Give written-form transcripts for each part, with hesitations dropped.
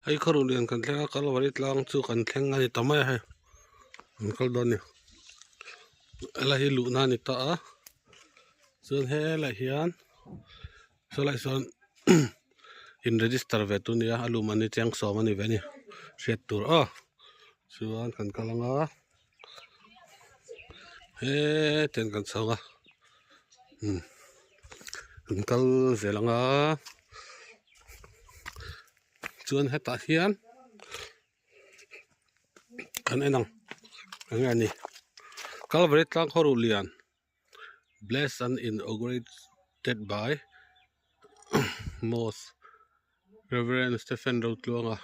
ai kharulian kan thlenga kalwarit lang chu kan thleng ani tamai hai an kal don ni ala hi luhna ni ta a chuan he la hian so lai son in register ve tu nia alum ani cheng som ani ve ni hriat tur a chuan kan kalanga he ten kan songa kan kal zelanga chuan heta hian kan enang angani Calvary tlang Horulian blessed and inaugurated by Most Reverend Stephen Routluanga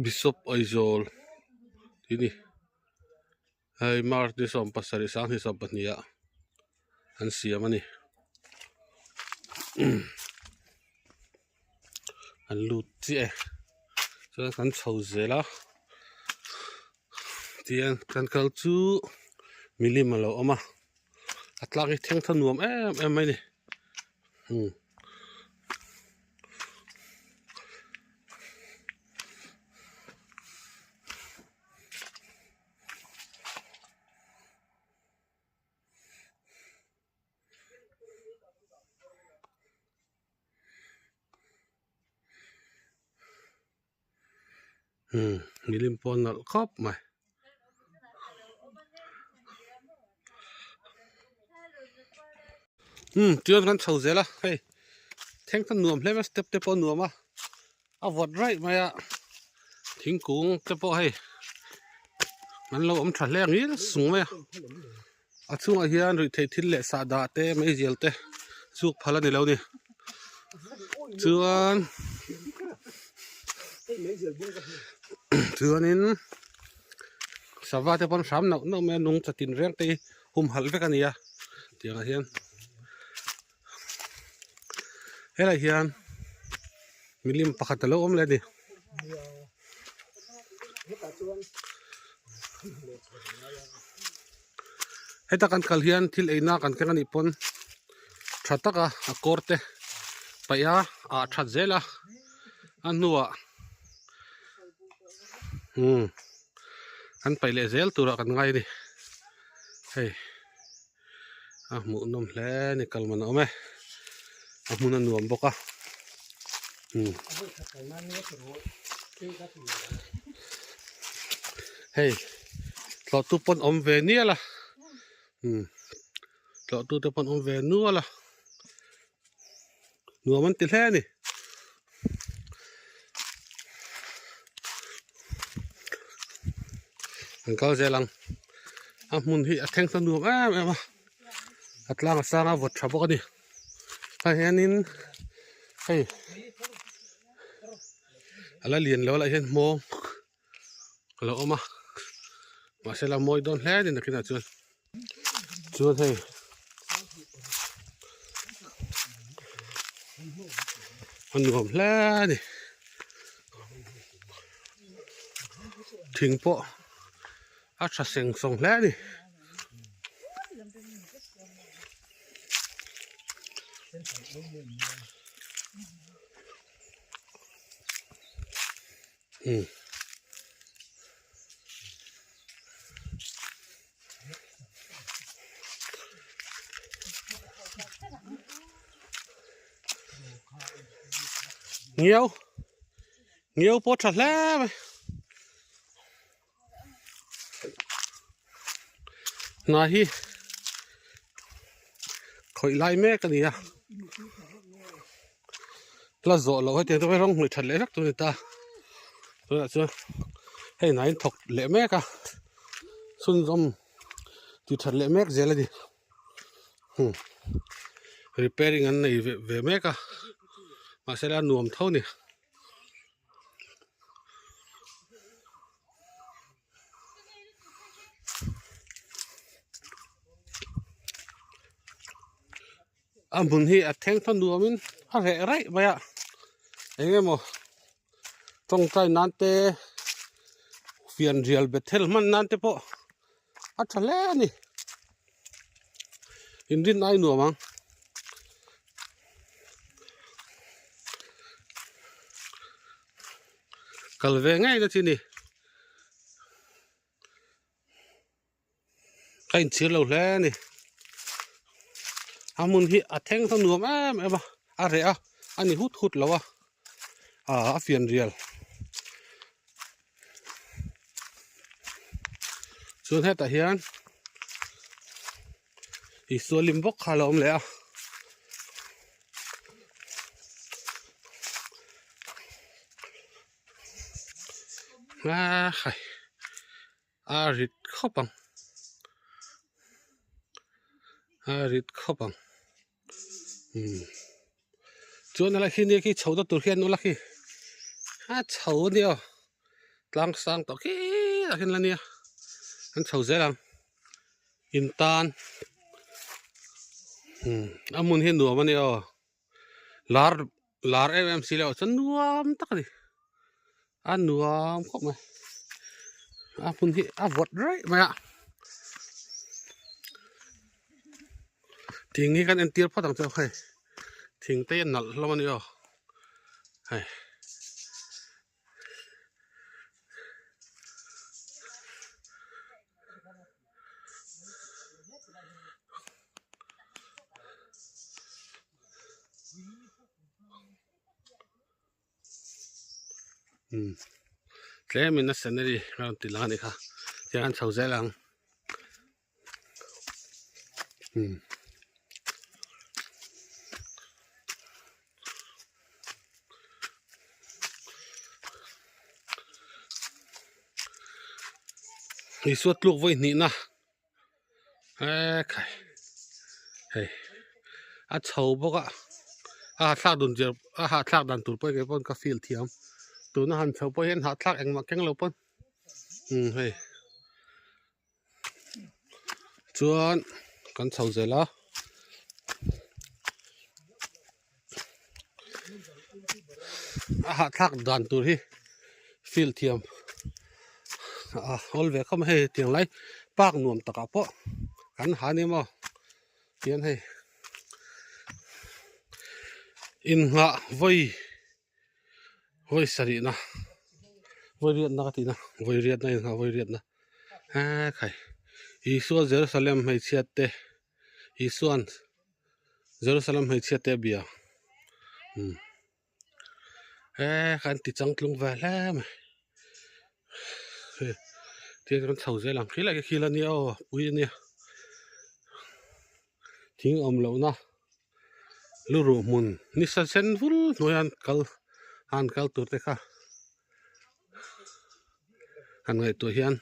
Bishop Aizol ini hai mar di som pasari sang hi sabat niya an siam ani an lut ti so kan chho zela tian kan kal chu milim alo ama atlaki theng thanuam em mai ni milim pon al khop mai tian kan chho zela hey theng thanuam hlema step te pon nuama a vot right maya thingkung te po hey man lo om thle ngi sung maya a chunga hian ri thei thil le sa da te mai zel te chuk phala ni lo ni chuan chuanin sava te pon sam no me nung chatin reng te hum hal ve kania tianga hian hela hian milim pakhat lo om le ni heta kan kal hian thil eina kan kengani pon thataka a korte paya a that zela anua an paile zel tura kan ngai ni hey a mu nom hle ni kalman ome a mun an nuam boka hey lo tu pon om ve ni ala lo tu te pon om ve nu ala nuam an ti hle ni an kal zelang a mun hi a theng san nuam em atlang sanga vot tha boka ni a hianin hey ala lian lo la hian mo lo oma ma se la moi don hle ni nakina chuan hey an nuam hle ni thing po a tha seng song hle ni nhiều po thật lắm này khỏi lại mẹ cái gì à là rõ là cái tôi rong người thật lẽ rắc tôi ta tôi đã chưa hay này thọc lẽ mẹ cả xuân rong thì thật lẽ mẹ gì là gì repairing anh này về mẹ cả mà sẽ là nuông thâu nè muốn hi theng thon nuông mình ha rẻ đấy vậy ạ anh em mo trong tay nante phiền riel betel man nante po thật lẽ nè in din ai nuông mang Cờ về ngay cho chị nè. Cái chiếc lâu lẽ nè. Muốn hi theng thằng nuông em rẻ anh hút hút lâu phiền riêng. Xuân hết tại hiền. Xuân lim bốc khá lắm lẽ. Khai rít khóc bằng rít khóc bằng chỗ này là khi này khi chầu đó tụi khiên nó là khi chầu đi lang sang tao khi là khi là nia anh chầu dễ làm in tan muốn hiên đùa mà nia lar lar em xí leo chân nuông tắc đi nuông khóc mày muốn hi vọt đấy mày ạ thì nghĩ cái anh tiêu phát thằng cho hay thỉnh tên nợ lo mà nia hay thế mình nó sẽ đi làm tiền lăng này cả thì ăn sầu dễ lăng đi suốt lúc với nị na cái sầu bốc thác đồn giờ thác đàn tụt bây cái con cà phê thiam tụi nó hành sầu bây hiện thác anh mà căng lâu pon hay chuan con sầu dễ lá thác đàn tụt hi phê thiam ol về không hay tiếng lấy bác nuông tắc po cắn há niệm mà tiếng hay in ngã vây sari na vây riết na cái na vây riết này ngã vây riết na khai Isu Jerusalem hay chiết te Isuan Jerusalem hay chiết te bia khán tí trăng lung về lắm thì con sầu dễ làm khí lại cái khi là nhiều bụi nhiều thính lâu na lu ru mun ni sa sen vul noyan kal tur te kha han ngai tu hian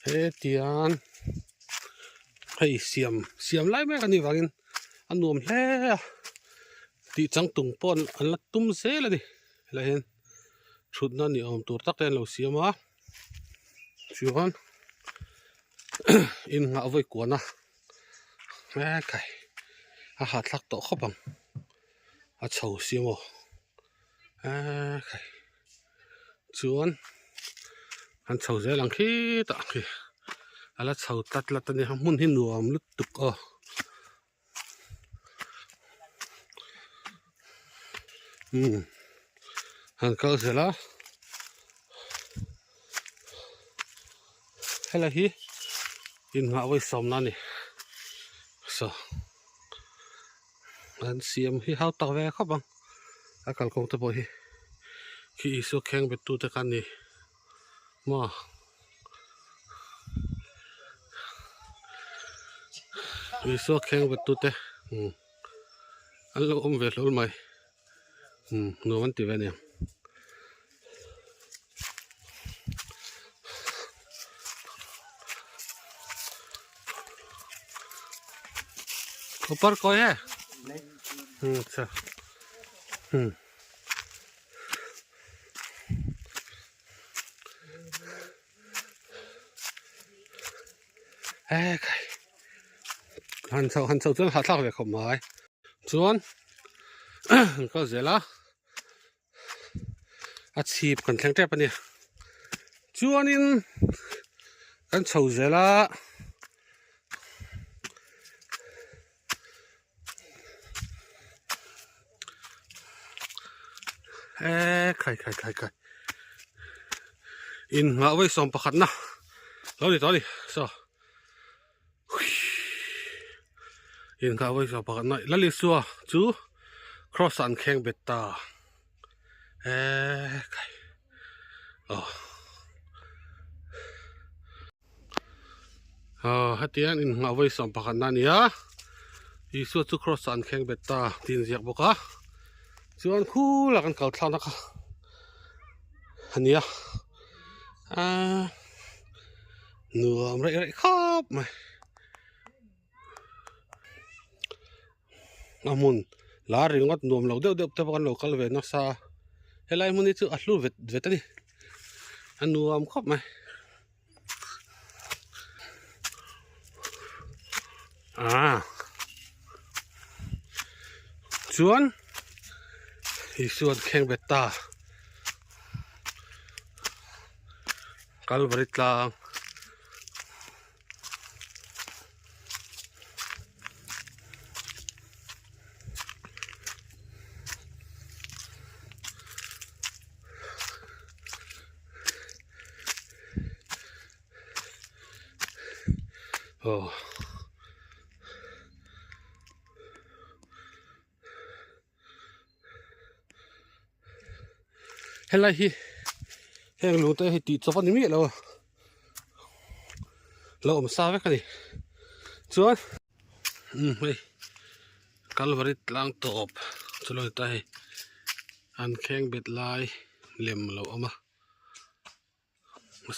he tian hay siam lai me kan ni wangin anuam hle ti chang tung pon an la tum se la ni la hen thut na ni om tur tak ten lo siama chuan in nga voi ko na kai ha thak to khopang chho siamo kai chuan an chho ze lang khi ta khi ala chho tat la tani mun hin nuam lut tuk han kal zela hela hi in nga voi som na ni so an siam hi hau tak ve kha bang akal kong te bo hi khi isu kheng bet tu te kan ni ma isu kheng bet tu te an lo om ve lol mai no wan ti ve ne ऊपर कोई है अच्छा hắn sâu chân hạt lạc về không mới chuan có gì lá chip còn thằng trẻ bên này chuan in hắn sâu gì lá khai in ngã với som pakhat na lo đi to đi so in ngã với som pakhat na la li suwa chu cross an kheng betta khai hatian in ngã với som pakhat na nia isu chu cross an kheng betta tin ziak boka chuan khu la kan kal thla na kha ania nuam rei khap mai amun la ringot nuam lo deuh te kan lo kal ve na sa helai muni chu a hlu vet ani anuam khap mai chuan isuan kheng betta kalvarit lang helai hi heng lu te hi ti chopan ni mi lo om sa ve kani chuan hei kalvarit lang top chuloi ta hi an kheng bet lai lem lo ama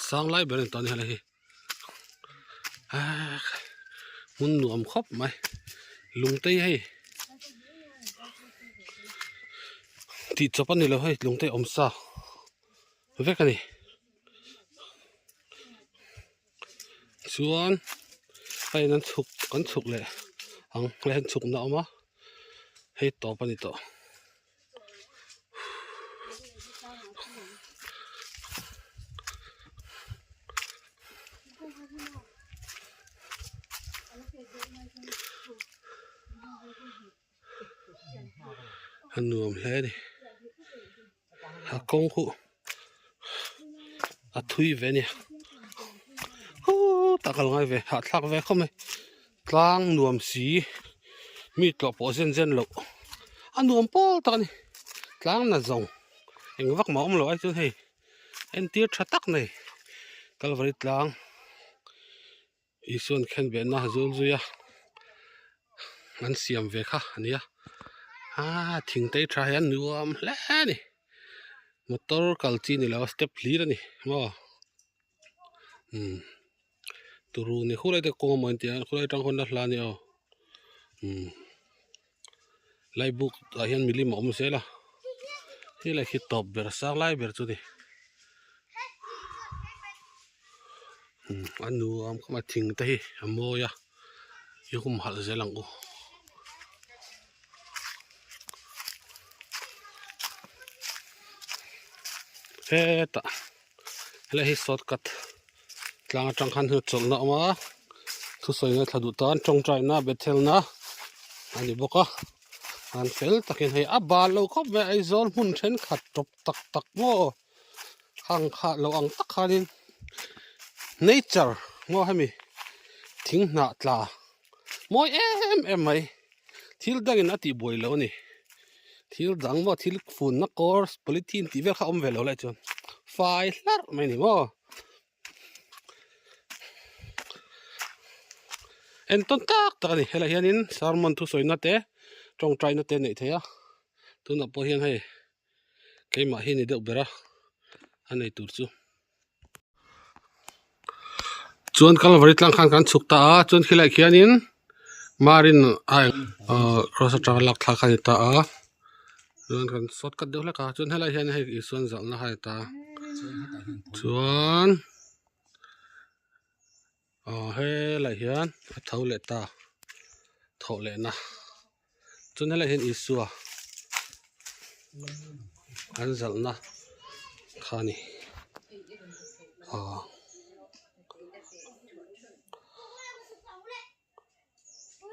sang lai ber ton helai hi mun nuam khop mai lung te hei ti chopan ni lo hei lung te om sa ve kani chuan hay nan chuk kan chuk le ang len chuk na oma hei to pani to nuam hle ni a kong khu a thui ve ni takal ngai ve ha thak ve khome tlang nuam si mi to po zen lo anuam pol takani tlang na zong eng vak ma om lo ai chun hei en tir tha tak nei kalvarit tlang isuan khen be na zul zuya an siam ve kha ania thing te tha hian nuam hle ni motor kalchi ni lo step hlir ani mo turu ni khulai te ko mo tian khulai tang hon na hla ni lai buk a hian milim om se la hi lai hi top ber sang lai ber chu ni anu am khama thing te hi amoya yum hal zelang u ta hele hi shortcut tlang atang khan hu chol na ma thu soi na thadu tan tong trai na bethel na ani boka an fel takin hei aba lo khop ve ai zol mun then khat top tak mo hang kha lo ang tak khanin nature ngo hemi thing na tla moi em mai thil dangin ati boi lo ni thil dang mo thil fun na course polythene ti vel kha om ve lo lai chon fai hlar mai ni mo en ton tak takani hela hianin sarmon thu soina te tong trai na te nei theya tuna po hian hei keima hi ni deuh bera anei tur chu chuan kalvarit lang khan kan chuk ta a chuan khilai khianin marin cross atang lak thla khan ta a chuan kan shortcut deuh hleka chuan helai hian hei isuan zal na hai ta chuan helai hian a tho le ta tho le na chuan helai hian isua an zal na khani